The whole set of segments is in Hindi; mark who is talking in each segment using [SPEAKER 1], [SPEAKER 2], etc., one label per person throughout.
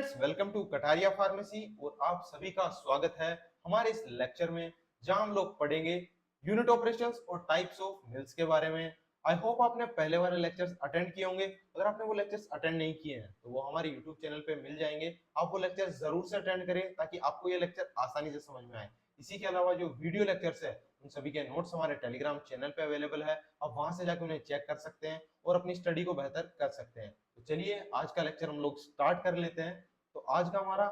[SPEAKER 1] Friends, welcome to Kataria pharmacy और आप सभी का स्वागत है हमारे इस लेक्चर में, जहां हम लोग पढ़ेंगे यूनिट ऑपरेशंस और टाइप्स ऑफ मिल्स के बारे में। आई होप आपने पहले वाले लेक्चर्स अटेंड किए होंगे। अगर आपने वो लेक्चर्स अटेंड नहीं किए हैं तो वो हमारे यूट्यूब चैनल पे मिल जाएंगे। आप वो लेक्चर जरूर से अटेंड करें ताकि आपको ये लेक्चर आसानी से समझ में आए। इसी के अलावा जो वीडियो लेक्चर्स है उन सभी के नोट्स हमारे टेलीग्राम चैनल पे अवेलेबल है। आप वहां से जाकर उन्हें चेक कर सकते हैं और अपनी स्टडी को बेहतर कर सकते हैं। तो चलिए आज का लेक्चर हम लोग स्टार्ट कर लेते हैं। तो आज का हमारा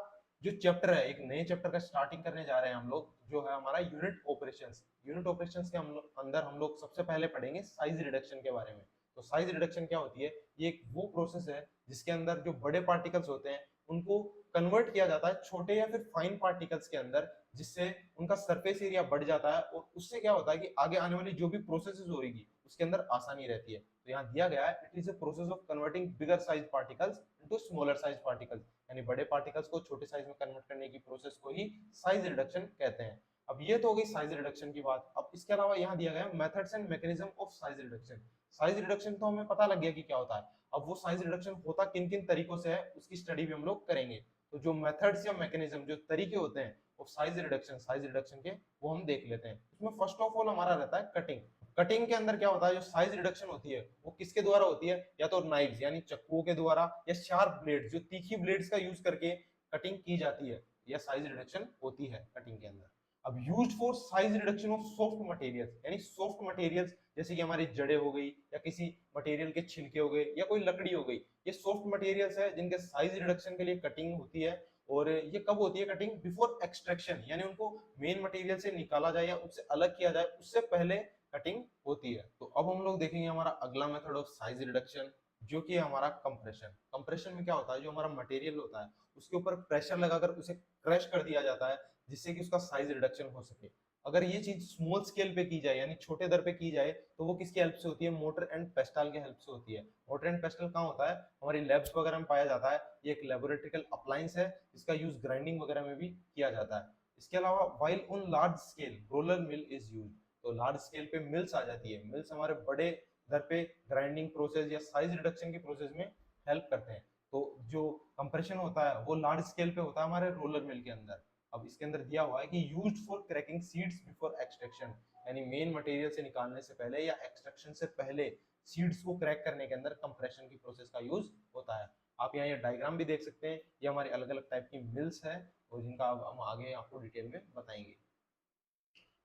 [SPEAKER 1] जो चैप्टर है, एक नए चैप्टर का स्टार्टिंग करने जा रहे हैं हम लोग, जो है हमारा यूनिट ऑपरेशंस। यूनिट ऑपरेशंस के अंदर हम लोग सबसे पहले पढ़ेंगे साइज रिडक्शन के बारे में। तो साइज रिडक्शन क्या होती है? ये एक वो प्रोसेस है जिसके अंदर जो बड़े पार्टिकल्स होते हैं उनको कन्वर्ट किया जाता है छोटे या फिर फाइन पार्टिकल्स के अंदर, जिससे उनका सरफेस एरिया बढ़ जाता है और उससे क्या होता है कि आगे आने वाली जो भी प्रोसेसेस हो रही उसके अंदर आसानी रहती है। तो यहाँ दिया गया है, it is a process of converting bigger size particles into smaller size particles, यानी बड़े पार्टिकल्स को छोटे साइज में कन्वर्ट करने की प्रोसेस को ही साइज रिडक्शन कहते हैं। अब ये तो हो गई साइज रिडक्शन की बात। अब इसके अलावा यहाँ दिया गया है methods and mechanism of size reduction. Size reduction तो हमें पता लग गया कि क्या होता है। अब वो साइज रिडक्शन होता किन किन तरीकों से है उसकी स्टडी भी हम लोग करेंगे। तो जो मेथड्स या मैकेनिज्म, जो तरीके होते हैं वो साइज रिडक्शन के, वो हम देख लेते हैं। इसमें फर्स्ट ऑफ ऑल हमारा रहता है कटिंग। कटिंग के अंदर क्या होता है, जो साइज रिडक्शन होती है वो किसके द्वारा होती है? या तो नाइव्स यानी चक्कुओं के द्वारा, या शार्प ब्लेड जो तीखी ब्लेड्स का यूज करके कटिंग की जाती है, या साइज रिडक्शन होती है कटिंग के अंदर। अब used for size reduction of soft materials, यानी सॉफ्ट मटेरियल्स जैसे कि हमारी जड़ें हो गई, या किसी मटेरियल के छिलके हो गए, या कोई लकड़ी हो गई, ये सॉफ्ट मटेरियल्स है जिनके साइज रिडक्शन के लिए कटिंग होती है। और ये कब होती है कटिंग? बिफोर एक्सट्रैक्शन, यानी उनको मेन मटेरियल से निकाला जाए या उससे अलग किया जाए उससे पहले कटिंग होती है। तो अब हम लोग देखेंगे हमारा अगला मेथड ऑफ साइज रिडक्शन, जो कि है हमारा कंप्रेशन। कंप्रेशन में क्या होता है, जो हमारा मटेरियल होता है उसके ऊपर प्रेशर लगाकर उसे क्रश कर दिया जाता है जिससे कि उसका साइज रिडक्शन हो सके। अगर ये चीज स्मॉल स्केल पे की जाए यानी छोटे दर पे की जाए तो वो किसकी हेल्प से होती है? मोटर एंड पेस्टल के हेल्प से होती है। मोटर एंड पेस्टल कहाँ होता है? हमारी लैब्स वगैरह में पाया जाता है। ये एक लेबोरेटरिकल अप्लायंस है जिसका यूज ग्राइंडिंग वगैरह में भी किया जाता है। इसके अलावा while on large scale roller mill is used, तो लार्ज स्केल पे मिल्स आ जाती है। मिल्स हमारे बड़े दर पे ग्राइंडिंग प्रोसेस या साइज रिडक्शन की प्रोसेस में हेल्प करते हैं। तो जो कंप्रेशन होता है वो लार्ज स्केल पे होता है हमारे रोलर मिल के अंदर। अब इसके अंदर दिया हुआ है कि used for cracking seeds before extraction, यानी मेन मटेरियल से निकालने से पहले या एक्सट्रैक्शन से पहले सीड्स को क्रैक करने के अंदर कंप्रेशन की प्रोसेस का यूज होता है। आप यहाँ ये डायग्राम भी देख सकते हैं, ये हमारी अलग अलग टाइप की मिल्स है और जिनका अब हम आगे आपको डिटेल में बताएंगे।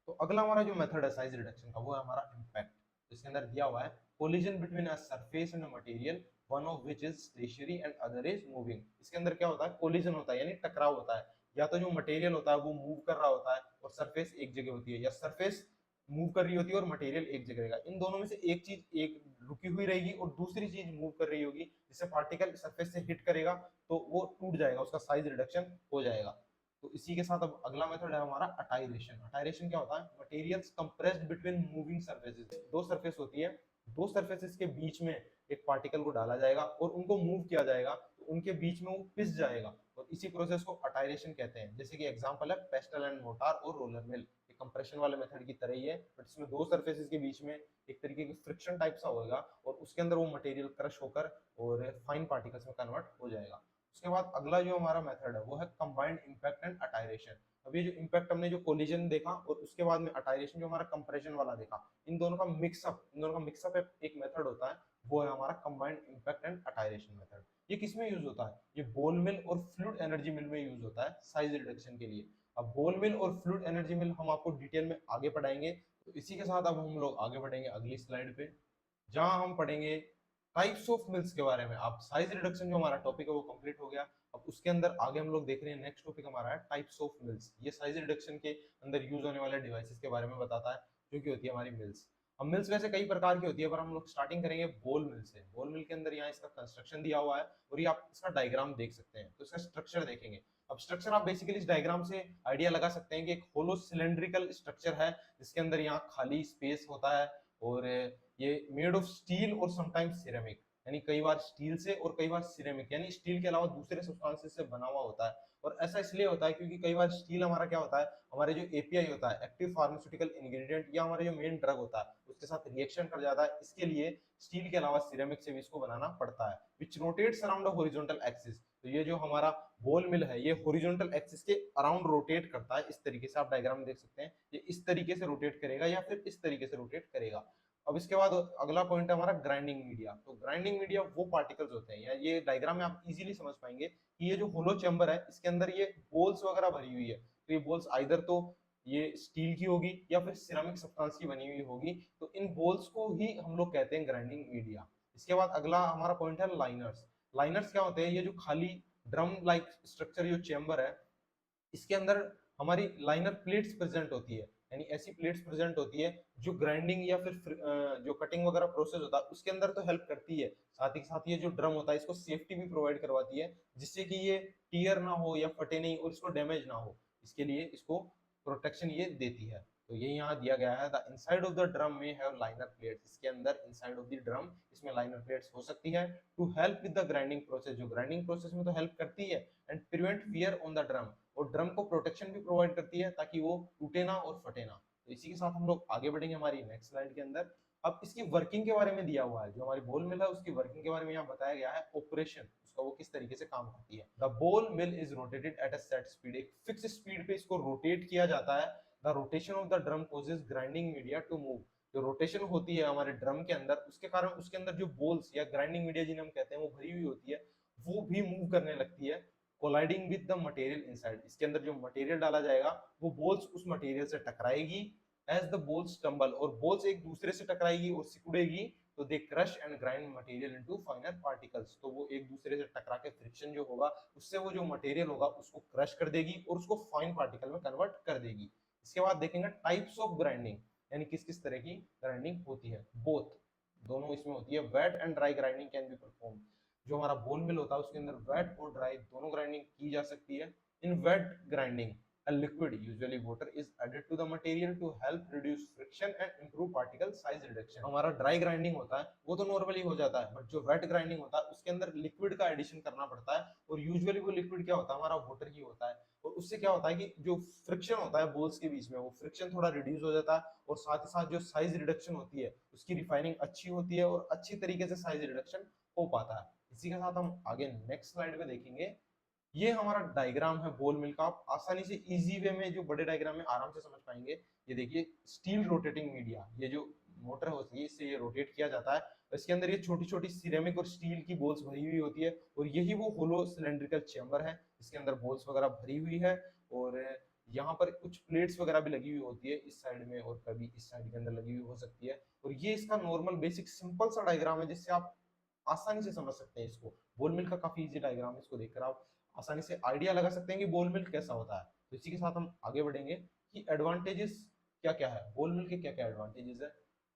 [SPEAKER 1] तो अगला हमारा जो मेथड है साइज रिडक्शन का वो है हमारा इम्पैक्ट। इसके अंदर दिया हुआ है collision between a surface and a material, one of which is stationary and other is moving. इसके अंदर क्या होता है? कोलिजन होता है यानी टकराव होता है। या तो जो मटेरियल होता है वो मूव कर रहा होता है और सरफेस एक जगह होती है, या सरफेस मूव कर रही होती है और मटेरियल एक जगह रहेगा। इन दोनों में से एक चीज एक रुकी हुई रहेगी और दूसरी चीज मूव कर रही होगी, जिससे पार्टिकल सरफेस से हिट करेगा तो वो टूट जाएगा, उसका साइज रिडक्शन हो जाएगा। तो इसी के साथ अब अगला मेथड है हमारा अटायरेशन। अटायरेशन क्या होता है? Materials compressed between moving surfaces. दो सरफेस होती है, दो सरफेसेस के बीच में एक पार्टिकल को डाला जाएगा और उनको मूव किया जाएगा, तो उनके बीच में वो पिस जाएगा और इसी प्रोसेस को अटायरेशन कहते हैं। जैसे कि एग्जांपल है पेस्टल एंड मोटार और रोलर मिल। ये कंप्रेशन वाले मेथड की तरह ही है, बट इसमें दो सरफेसेस के बीच में एक तरीके की फ्रिक्शन टाइप सा होगा और उसके अंदर वो मटेरियल क्रश होकर और फाइन पार्टिकल्स में कन्वर्ट हो जाएगा। उसके बाद अगला जो हमारा मेथड है वो है कंबाइंड इंपैक्ट एंड अटायरेशन। अब ये जो इंपैक्ट हमने जो कोलिजन देखा और उसके बाद में अटायरेशन जो हमारा कंप्रेशन वाला देखा, इन दोनों का मिक्सअप एक मेथड होता है, वो है हमारा कंबाइंड इंपैक्ट एंड अटायरेशन मेथड। ये किस में यूज होता है? ये बॉल मिल और फ्लूइड एनर्जी मिल में यूज होता है साइज रिडक्शन के लिए। अब बॉल मिल और फ्लूइड एनर्जी मिल हम आपको डिटेल में आगे पढ़ाएंगे। तो इसी के साथ अब हम लोग आगे बढ़ेंगे अगली स्लाइड पे, जहां हम पढ़ेंगे टाइप्स ऑफ मिल्स के बारे में। अब साइज रिडक्शन जो हमारा टॉपिक है वो कंप्लीट हो गया। अब उसके अंदर आगे हम लोग देख रहे हैं नेक्स्ट टॉपिक हमारा है टाइप्स ऑफ मिल्स। ये साइज रिडक्शन के अंदर यूज होने वाले डिवाइसेस के बारे में बताता है, जो कि होती है हमारी मिल्स। अब मिल्स वैसे कई प्रकार की होती है, पर हम लोग स्टार्टिंग करेंगे बॉल मिल से। बॉल मिल के अंदर यहाँ इसका कंस्ट्रक्शन दिया हुआ है और ये आप इसका डायग्राम देख सकते हैं। तो इसका स्ट्रक्चर देखेंगे। अब स्ट्रक्चर आप बेसिकली इस डायग्राम से आइडिया लगा सकते हैं कि एक होलो सिलेंड्रिकल स्ट्रक्चर है जिसके अंदर यहाँ खाली स्पेस होता है और ये मेड ऑफ स्टील और समटाइम्स सिरेमिक, यानी कई बार स्टील से और कई बार सिरेमिक यानी स्टील के अलावा दूसरे सब्सटेंसेस से बना हुआ होता है। और ऐसा इसलिए होता है क्योंकि कई बार स्टील हमारा क्या होता है, हमारे जो एपीआई होता है, एक्टिव फार्मास्यूटिकल इंग्रेडिएंट, या हमारे जो मेन ड्रग होता है उसके साथ रिएक्शन कर जाता है। इसके लिए स्टील के अलावा सिरेमिक से भी इसको बनाना पड़ता है, which rotates around a horizontal axis. तो ये जो हमारा बॉल मिल है ये हॉरिजॉन्टल एक्सिस के अराउंड रोटेट करता है। इस तरीके से आप डायग्राम में देख सकते हैं, ये इस तरीके से रोटेट करेगा या फिर इस तरीके से रोटेट करेगा। अब इसके बाद अगला पॉइंट है हमारा ग्राइंडिंग मीडिया। तो ग्राइंडिंग मीडिया वो पार्टिकल्स होते हैं, या ये डायग्राम में आप इजीली समझ पाएंगे कि ये जो होलो चैम्बर है इसके अंदर ये बोल्स वगैरह भरी हुई है। तो ये बोल्स आइदर तो ये स्टील की होगी या फिर सिरेमिक सब्सटेंस की बनी हुई होगी। तो इन बोल्स को ही हम लोग कहते हैं ग्राइंडिंग मीडिया। इसके बाद अगला हमारा पॉइंट है लाइनर्स। लाइनर्स क्या होते हैं, ये जो खाली ड्रम लाइक स्ट्रक्चर जो चेम्बर है इसके अंदर हमारी लाइनर प्लेट्स प्रेजेंट होती है, यानी ऐसी प्लेट्स प्रेजेंट होती है जो ग्राइंडिंग या फिर जो कटिंग वगैरह प्रोसेस होता है उसके अंदर तो हेल्प करती है, साथ ही साथ ये जो ड्रम होता है इसको सेफ्टी भी प्रोवाइड करवाती है, जिससे कि ये टीयर ना हो या फटे नहीं और इसको डैमेज ना हो, इसके लिए इसको प्रोटेक्शन ये देती है। तो ये यहाँ दिया गया है, the inside of the drum में हैव लाइनर प्लेट्स। इसके अंदर इनसाइड ऑफ द ड्रम इसमें लाइनर प्लेट्स हो सकती है to help with the grinding process, जो ग्राइंडिंग प्रोसेस में तो हेल्प करती है, and prevent wear on the drum, और ड्रम को प्रोटेक्शन भी प्रोवाइड करती है ताकि वो टूटे ना और फटे ना। तो इसी के साथ हम लोग आगे बढ़ेंगे हमारी नेक्स्ट स्लाइड के अंदर। अब इसकी वर्किंग के बारे में दिया हुआ है, जो हमारी बॉल मिल है उसकी वर्किंग के बारे में यहाँ बताया गया है, ऑपरेशन उसका वो किस तरीके से काम करती है। The ball mill is rotated at a set speed, एक फिक्स स्पीड पे इसको रोटेट किया जाता है। The rotation of the drum causes grinding media to move, जो रोटेशन होती है हमारे ड्रम के अंदर उसके कारण उसके अंदर जो बोल्स या ग्राइंडिंग मीडिया जिन्हें हम कहते हैं वो भरी हुई होती है, वो भी मूव करने लगती है, colliding with the material inside. इसके अंदर जो मटेरियल डाला जाएगा वो बोल्स उस मटेरियल से टकराएगी, एज द बोल्स टंबल, और बोल्स एक दूसरे से टकराएगी और सिकुड़ेगी, तो they crush and grind material into finer particles. तो वो एक दूसरे से टकरा के फ्रिक्शन जो होगा उससे वो जो मटेरियल होगा उसको क्रश कर देगी और उसको फाइन पार्टिकल में कन्वर्ट कर देगी। इसके बाद देखेंगे टाइप्स ऑफ ग्राइंडिंग, यानी किस किस तरह की ग्राइंडिंग होती है। बोथ, दोनों इसमें होती है। Wet and dry grinding can be perform, जो हमारा बोन मिल होता है उसके अंदर वेट और ड्राई दोनों ग्राइंडिंग की जा सकती है। In wet grinding a liquid, usually water, is added to the material to help reduce friction and improve particle size reduction। हमारा ड्राई ग्राइंडिंग होता है वो तो नॉर्मली हो जाता है, बट जो वेट ग्राइंडिंग होता है उसके अंदर लिक्विड का एडिशन करना पड़ता है, और यूजुअली वो लिक्विड क्या होता है हमारा वाटर ही होता है। और उससे क्या होता है कि जो फ्रिक्शन होता है बोल्स के बीच में वो फ्रिक्शन थोड़ा रिड्यूस हो जाता है, और साथ ही साथ जो साइज रिडक्शन होती है उसकी रिफाइनिंग अच्छी होती है और अच्छी तरीके से साइज रिडक्शन हो पाता है। इसी के साथ हम आगे नेक्स्ट स्लाइड पे देखेंगे। ये हमारा डायग्राम है बॉल मिल का, आप आसानी से इजी वे में जो बड़े डायग्राम में आराम से समझ पाएंगे। ये देखिए स्टील रोटेटिंग मीडिया, ये जो मोटर होती है इससे ये रोटेट किया जाता है। इसके अंदर ये छोटी छोटी सिरेमिक और स्टील की बॉल्स भरी हुई होती है, और यही वो होलो सिलेंड्रिकल चेम्बर है इसके अंदर बॉल्स वगैरह भरी हुई है, और यहाँ पर कुछ प्लेट्स वगैरह भी लगी हुई होती है इस साइड में, और कभी इस साइड के अंदर लगी हुई हो सकती है। और ये इसका नॉर्मल बेसिक सिंपल सा डायग्राम है जिससे आप आसानी से समझ सकते हैं इसको। बॉल मिल का काफी इजी डायग्राम है, इसको देखकर आप आसानी से आइडिया लगा सकते हैं कि बॉल मिल कैसा होता है। तो इसी के साथ हम आगे बढ़ेंगे कि एडवांटेजेस क्या क्या है, बॉल मिल के क्या क्या एडवांटेजेस है।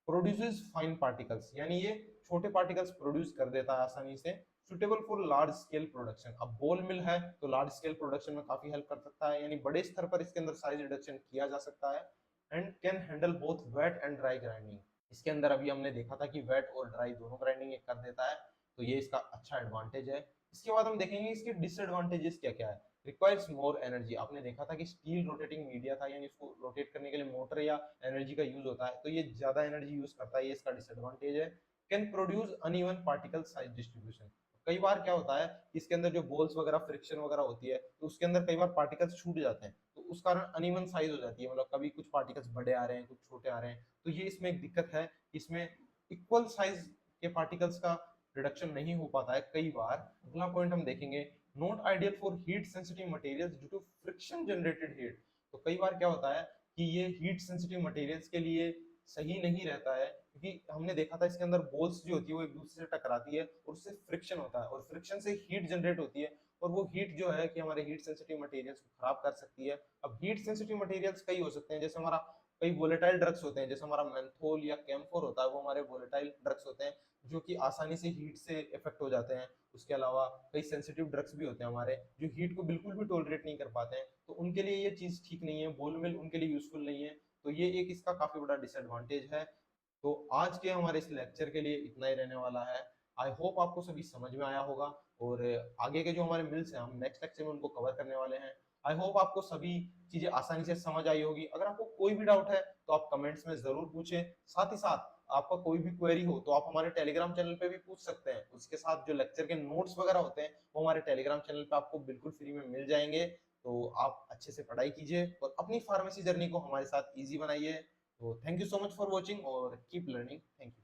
[SPEAKER 1] प्रोड्यूसेस फाइन पार्टिकल्स, यानी ये छोटे पार्टिकल्स प्रोड्यूस कर देता है आसानी से। Suitable for large scale production, अब बॉल मिल है तो लार्ज स्केल प्रोडक्शन में काफी हेल्प कर सकता है, यानी बड़े स्तर पर इसके अंदर साइज रिडक्शन किया जा सकता है। And can handle both wet and dry grinding, इसके अंदर अभी हमने देखा था कि वेट और ड्राई दोनों ग्राइंडिंग कर देता है, तो ये इसका अच्छा एडवांटेज है। इसके बाद हम देखेंगे इसके डिसएडवांटेजेस क्या क्या है। रिक्वायर्स मोर एनर्जी, आपने देखा था कि स्टील रोटेटिंग मीडिया था, यानी उसको रोटेट करने के लिए मोटर या एनर्जी का यूज होता है, तो ये ज्यादा एनर्जी यूज करता है, ये इसका डिसएडवांटेज है। Can produce uneven particle size distribution, कई बार क्या होता है कि इसके अंदर जो बॉल्स वगैरह फ्रिक्शन वगैरह होती है तो उसके अंदर कई बार पार्टिकल्स छूट जाते हैं, तो उस कारण अनइवन साइज हो जाती है, मतलब कभी कुछ पार्टिकल्स बड़े आ रहे हैं कुछ छोटे आ रहे हैं, तो ये इसमें एक दिक्कत है, इसमें इक्वल साइज के पार्टिकल्स का रिडक्शन नहीं हो पाता है कई बार। अगला पॉइंट हम देखेंगे, not ideal for heat sensitive materials due to friction generated heat, तो कई बार क्या होता है कि ये हीट सेंसिटिव मटेरियल्स के लिए सही नहीं रहता है, क्योंकि हमने देखा था इसके अंदर बॉल्स जो होती है वो एक दूसरे से टकराती है और उससे फ्रिक्शन होता है, और फ्रिक्शन से हीट जनरेट होती है, और वो हीट जो है कि हमारे हीट सेंसिटिव मटेरियल्स को खराब कर सकती है। अब हीट सेंसिटिव मटेरियल्स कई हो सकते हैं, जैसे हमारा कई वोलेटाइल ड्रग्स होते हैं, जैसे हमारा मेंथोल या कैम्फोर होता है, वो हमारे वोलेटाइल ड्रग्स होते हैं जो कि आसानी से हीट से इफेक्ट हो जाते हैं। उसके अलावा कई सेंसिटिव ड्रग्स भी होते हैं हमारे जो हीट को बिल्कुल भी टॉलरेट नहीं कर पाते हैं, तो उनके लिए ये चीज ठीक नहीं है, बॉल मिल उनके लिए यूजफुल नहीं है, तो ये एक इसका काफी बड़ा डिसएडवांटेज है। तो आज के हमारे इस लेक्चर के लिए इतना ही रहने वाला है। आई होप आपको सभी समझ में आया होगा, और आगे के जो हमारे मिल्स हैं हम नेक्स्ट लेक्चर में उनको कवर करने वाले हैं। आई होप आपको सभी चीजें आसानी से समझ आई होगी। अगर आपको कोई भी डाउट है तो आप कमेंट्स में जरूर पूछें। साथ ही साथ आपका कोई भी क्वेरी हो तो आप हमारे टेलीग्राम चैनल पे भी पूछ सकते हैं। उसके साथ जो लेक्चर के नोट्स वगैरह होते हैं वो हमारे टेलीग्राम चैनल पे आपको बिल्कुल फ्री में मिल जाएंगे। तो आप अच्छे से पढ़ाई कीजिए और अपनी फार्मेसी जर्नी को हमारे साथ इजी बनाइए। तो thank you so much for watching और कीप लर्निंग। Thank you.